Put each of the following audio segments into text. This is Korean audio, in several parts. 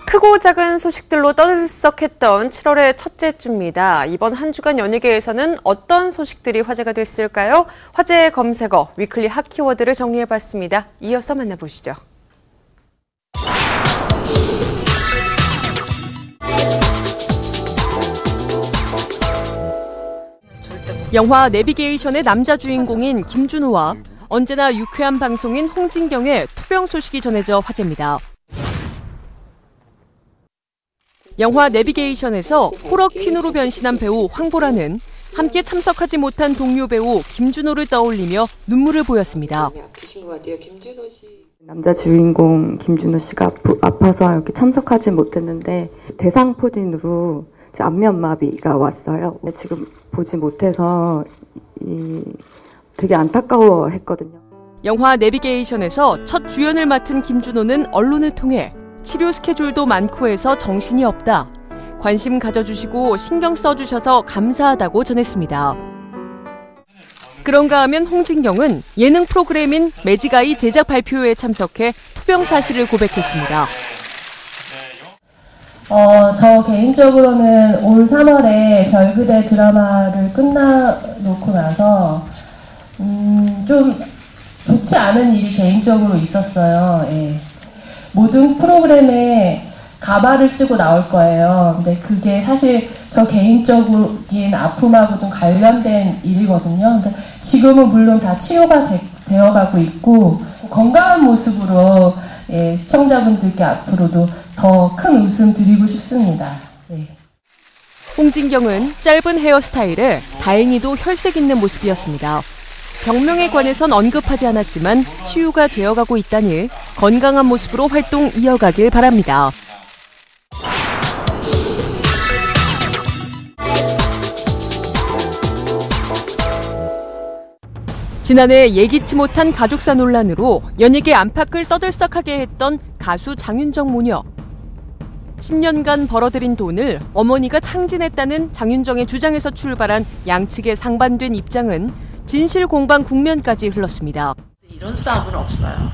크고 작은 소식들로 떠들썩했던 7월의 첫째 주입니다. 이번 한 주간 연예계에서는 어떤 소식들이 화제가 됐을까요? 화제의 검색어, 위클리 핫 키워드를 정리해봤습니다. 이어서 만나보시죠. 영화 내비게이션의 남자 주인공인 김준호와 언제나 유쾌한 방송인 홍진경의 투병 소식이 전해져 화제입니다. 영화 내비게이션에서 호러 퀸으로 변신한 배우 황보라는 함께 참석하지 못한 동료 배우 김준호를 떠올리며 눈물을 보였습니다. 아프신 것 같아요, 김준호 씨. 남자 주인공 김준호 씨가 아파서 이렇게 참석하지 못했는데 대상포진으로 안면마비가 왔어요. 지금 보지 못해서 되게 안타까워했거든요. 영화 내비게이션에서 첫 주연을 맡은 김준호는 언론을 통해 치료 스케줄도 많고 해서 정신이 없다. 관심 가져주시고 신경 써주셔서 감사하다고 전했습니다. 그런가 하면 홍진경은 예능 프로그램인 매직아이 제작 발표회에 참석해 투병 사실을 고백했습니다. 저 개인적으로는 올 3월에 별그대 드라마를 끝나놓고 나서 좀 좋지 않은 일이 개인적으로 있었어요. 예. 모든 프로그램에 가발을 쓰고 나올 거예요. 근데 그게 사실 저 개인적인 아픔하고 좀 관련된 일이거든요. 근데 지금은 물론 다 치료가 되어가고 있고 건강한 모습으로 시청자분들께 앞으로도 더 큰 웃음 드리고 싶습니다. 네. 홍진경은 짧은 헤어스타일에 다행히도 혈색 있는 모습이었습니다. 병명에 관해선 언급하지 않았지만 치유가 되어가고 있다니 건강한 모습으로 활동 이어가길 바랍니다. 지난해 예기치 못한 가족사 논란으로 연예계 안팎을 떠들썩하게 했던 가수 장윤정 모녀. 10년간 벌어들인 돈을 어머니가 탕진했다는 장윤정의 주장에서 출발한 양측의 상반된 입장은 진실 공방 국면까지 흘렀습니다. 이런 싸움은 없어요.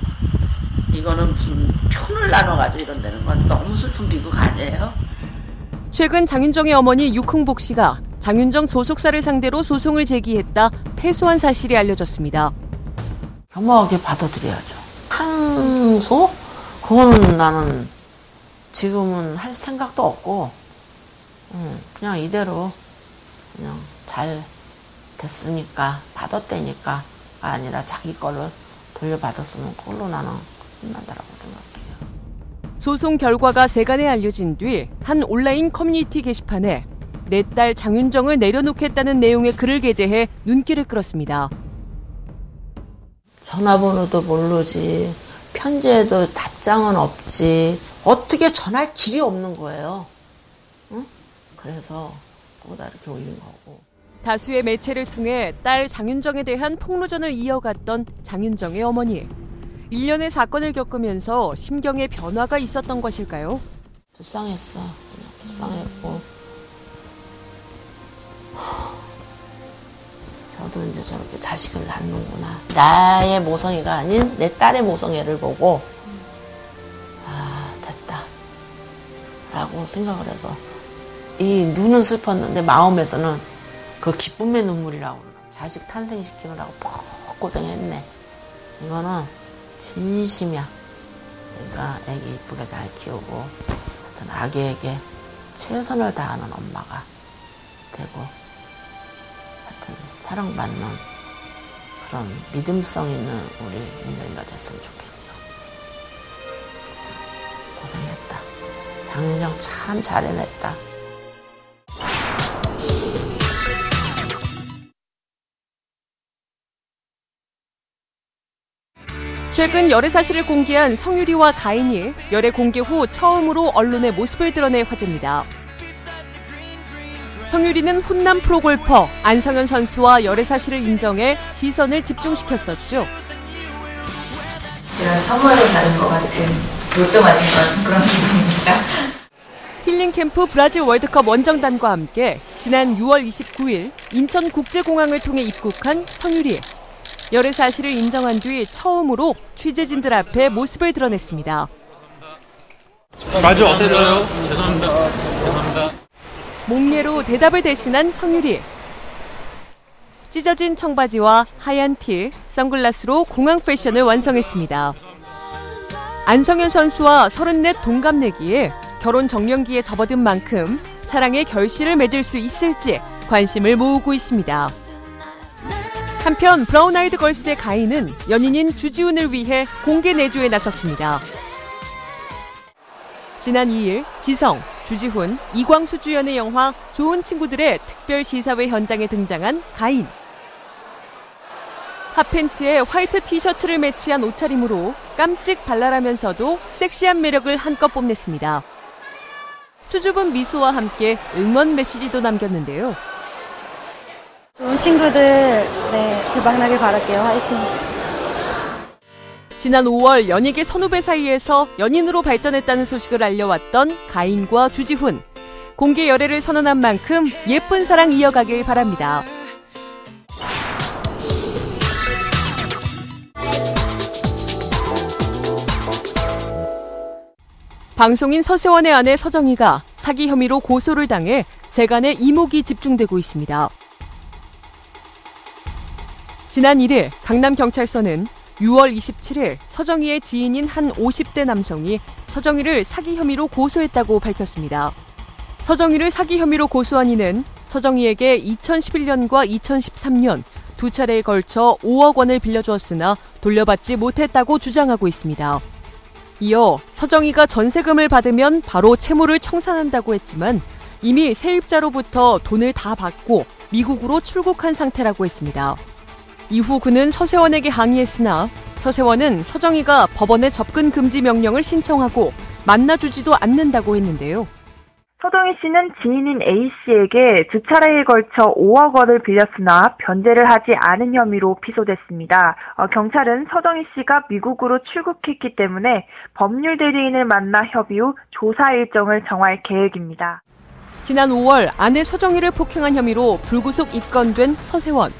이거는 무슨 편을 나눠가지고 이런다는 건 너무 슬픈 비극 아니에요? 최근 장윤정의 어머니 육흥복 씨가 장윤정 소속사를 상대로 소송을 제기했다 패소한 사실이 알려졌습니다. 겸허하게 받아들여야죠. 항소? 그거는 나는 지금은 할 생각도 없고 그냥 이대로 그냥 잘 됐으니까 받았다니까 아니라 자기 거를 돌려받았으면 그걸로 나는 끝난다라고 생각해요. 소송 결과가 세간에 알려진 뒤 한 온라인 커뮤니티 게시판에 내 딸 장윤정을 내려놓겠다는 내용의 글을 게재해 눈길을 끌었습니다. 전화번호도 모르지, 편지에도 답장은 없지, 어떻게 전할 길이 없는 거예요. 응? 그래서 거기다 이렇게 올린 거고. 다수의 매체를 통해 딸 장윤정에 대한 폭로전을 이어갔던 장윤정의 어머니. 일련의 사건을 겪으면서 심경의 변화가 있었던 것일까요? 불쌍했어. 그냥 불쌍했고 저도 이제 저렇게 자식을 낳는구나. 나의 모성애가 아닌 내 딸의 모성애를 보고 아 됐다 라고 생각을 해서 이 눈은 슬펐는데 마음에서는 그 기쁨의 눈물이라고 그러나 자식 탄생시키느라고 퍽 고생했네. 이거는 진심이야. 그러니까 애기 이쁘게 잘 키우고 하여튼 아기에게 최선을 다하는 엄마가 되고 하여튼 사랑받는 그런 믿음성 있는 우리 윤정이가 됐으면 좋겠어. 하여튼 고생했다. 장윤정 참 잘 해냈다. 최근 열애 사실을 공개한 성유리와 가인이 열애 공개 후 처음으로 언론의 모습을 드러내 화제입니다. 성유리는 훈남 프로골퍼 안성현 선수와 열애 사실을 인정해 시선을 집중시켰었죠. 제가 선물을 받은 것 같은, 로또 맞은 것 같은 그런 기분입니다. 힐링캠프 브라질 월드컵 원정단과 함께 지난 6월 29일 인천국제공항을 통해 입국한 성유리. 열애 사실을 인정한 뒤 처음으로 취재진들 앞에 모습을 드러냈습니다. 라디오 어땠어요? 죄송합니다. 목례로 대답을 대신한 성유리. 찢어진 청바지와 하얀 티, 선글라스로 공항 패션을 완성했습니다. 안성현 선수와 34 동갑내기에 결혼 정년기에 접어든 만큼 사랑의 결실을 맺을 수 있을지 관심을 모으고 있습니다. 한편 브라운 아이드 걸스의 가인은 연인인 주지훈을 위해 공개 내조에 나섰습니다. 지난 2일 지성, 주지훈, 이광수 주연의 영화 좋은 친구들의 특별 시사회 현장에 등장한 가인. 핫팬츠에 화이트 티셔츠를 매치한 옷차림으로 깜찍 발랄하면서도 섹시한 매력을 한껏 뽐냈습니다. 수줍은 미소와 함께 응원 메시지도 남겼는데요. 좋은 친구들 대박나길 바랄게요. 화이팅. 지난 5월 연예계 선후배 사이에서 연인으로 발전했다는 소식을 알려왔던 가인과 주지훈. 공개 열애를 선언한 만큼 예쁜 사랑 이어가길 바랍니다. 방송인 서세원의 아내 서정희가 사기 혐의로 고소를 당해 재간의 이목이 집중되고 있습니다. 지난 1일 강남경찰서는 6월 27일 서정희의 지인인 한 50대 남성이 서정희를 사기 혐의로 고소했다고 밝혔습니다. 서정희를 사기 혐의로 고소한 이는 서정희에게 2011년과 2013년 두 차례에 걸쳐 5억 원을 빌려주었으나 돌려받지 못했다고 주장하고 있습니다. 이어 서정희가 전세금을 받으면 바로 채무를 청산한다고 했지만 이미 세입자로부터 돈을 다 받고 미국으로 출국한 상태라고 했습니다. 이후 그는 서세원에게 항의했으나 서세원은 서정희가 법원에 접근 금지 명령을 신청하고 만나주지도 않는다고 했는데요. 서정희 씨는 지인인 A씨에게 두 차례에 걸쳐 5억 원을 빌렸으나 변제를 하지 않은 혐의로 피소됐습니다. 경찰은 서정희 씨가 미국으로 출국했기 때문에 법률 대리인을 만나 협의 후 조사 일정을 정할 계획입니다. 지난 5월 아내 서정희를 폭행한 혐의로 불구속 입건된 서세원.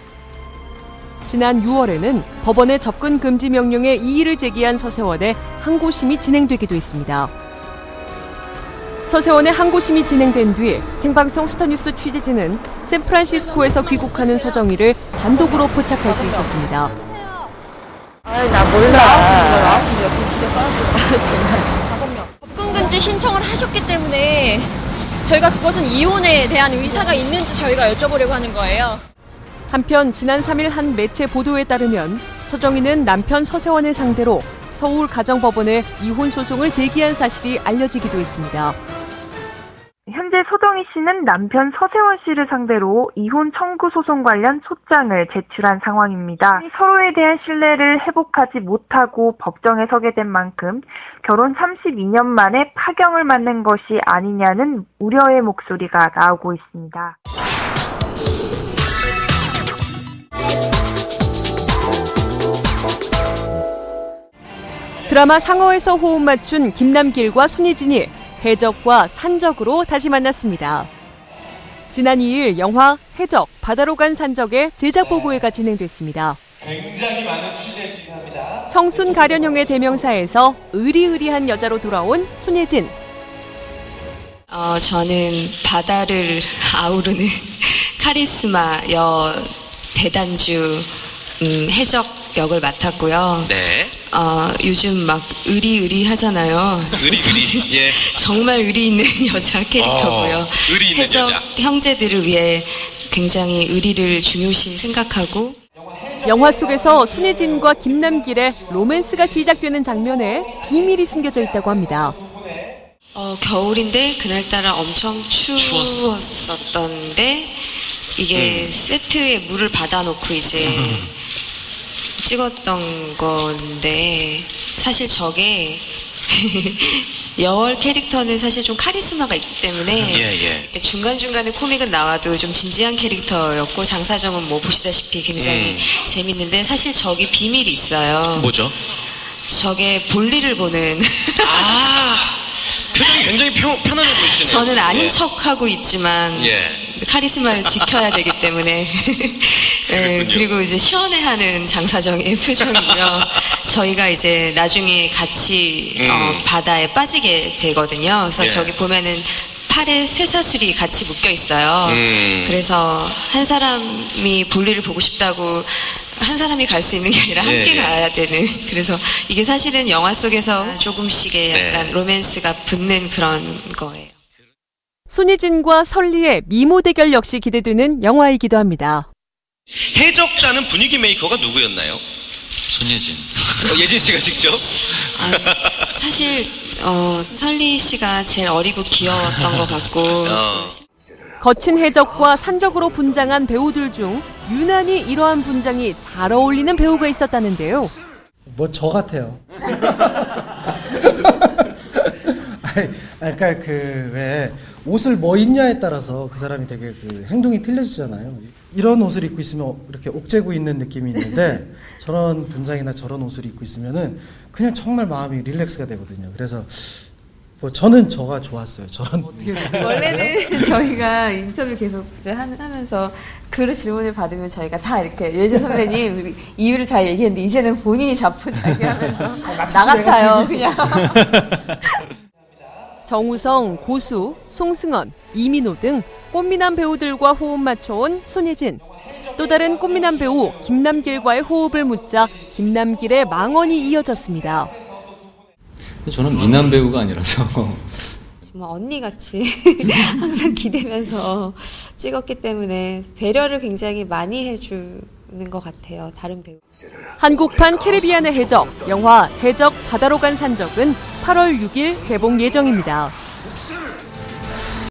지난 6월에는 법원의 접근 금지 명령에 이의를 제기한 서세원의 항고심이 진행되기도 했습니다. 서세원의 항고심이 진행된 뒤 생방송 스타뉴스 취재진은 샌프란시스코에서 귀국하는 서정희를 단독으로 포착할 수 있었습니다. 나 몰라. 접근금지 신청을 하셨기 때문에 저희가 그것은 이혼에 대한 의사가 있는지 저희가 여쭤보려고 하는 거예요. 한편 지난 3일 한 매체 보도에 따르면 서정희는 남편 서세원을 상대로 서울 가정법원에 이혼 소송을 제기한 사실이 알려지기도 했습니다. 현재 서정희 씨는 남편 서세원 씨를 상대로 이혼 청구 소송 관련 소장을 제출한 상황입니다. 서로에 대한 신뢰를 회복하지 못하고 법정에 서게 된 만큼 결혼 32년 만에 파경을 맞는 것이 아니냐는 우려의 목소리가 나오고 있습니다. 드라마 상어에서 호흡 맞춘 김남길과 손예진이 해적과 산적으로 다시 만났습니다. 지난 2일 영화 해적, 바다로 간 산적의 제작 보고회가 진행됐습니다. 굉장히 많은 취재 진행합니다. 청순 가련형의 대명사에서 의리의리한 여자로 돌아온 손예진. 저는 바다를 아우르는 카리스마 대단주 해적 역을 맡았고요. 네. 요즘 막 의리의리하잖아요. 의리, 예. 정말 의리 있는 여자 캐릭터고요. 의리 있는 해적 여자. 형제들을 위해 굉장히 의리를 중요시 생각하고. 영화 속에서 손예진과 김남길의 로맨스가 시작되는 장면에 비밀이 숨겨져 있다고 합니다. 겨울인데 그날따라 엄청 추웠었던데 이게 세트에 물을 받아놓고 이제 찍었던 건데 사실 저게 여월 캐릭터는 사실 좀 카리스마가 있기 때문에 중간중간에 코믹은 나와도 좀 진지한 캐릭터였고 장사정은 뭐 보시다시피 굉장히 재밌는데 사실 저기 비밀이 있어요. 뭐죠? 저게 볼일을 보는 표정이 굉장히 편안해 보이시네요. 저는 아닌 척하고 있지만 카리스마를 지켜야 되기 때문에 그리고 이제 시원해하는 장사정의 표정이고요. 저희가 이제 나중에 같이 바다에 빠지게 되거든요. 그래서 저기 보면은 팔에 쇠사슬이 같이 묶여 있어요. 그래서 한 사람이 볼일을 보고 싶다고 한 사람이 갈 수 있는 게 아니라 함께 가야 되는. 그래서 이게 사실은 영화 속에서 조금씩의 약간 로맨스가 붙는 그런 거예요. 손예진과 설리의 미모 대결 역시 기대되는 영화이기도 합니다. 해적자는 분위기 메이커가 누구였나요? 손예진. 예진 씨가 직접? 사실 설리 씨가 제일 어리고 귀여웠던 것 같고 거친 해적과 산적으로 분장한 배우들 중 유난히 이러한 분장이 잘 어울리는 배우가 있었다는데요. 뭐 저 같아요. 그러니까 왜 옷을 뭐 입냐에 따라서 그 사람이 되게 그 행동이 틀려지잖아요. 이런 옷을 입고 있으면 이렇게 옥죄고 있는 느낌이 있는데 저런 분장이나 저런 옷을 입고 있으면은 그냥 정말 마음이 릴렉스가 되거든요. 그래서 뭐 저는 저가 좋았어요. 저런 어떻게 원래는 저희가 인터뷰 계속 이제 하면서 그런 질문을 받으면 저희가 다 이렇게 유해진 선배님 이유를 다 얘기했는데 이제는 본인이 자포자기하면서 나 같아요 그냥. 정우성, 고수, 송승헌, 이민호 등 꽃미남 배우들과 호흡 맞춰온 손예진. 또 다른 꽃미남 배우 김남길과의 호흡을 묻자 김남길의 망언이 이어졌습니다. 저는 미남 배우가 아니라서 정말 언니같이 항상 기대면서 찍었기 때문에 배려를 굉장히 많이 해주는 것 같아요. 다른 배우. 한국판 캐리비안의 해적, 영화 해적 바다로 간 산적은 8월 6일 개봉 예정입니다.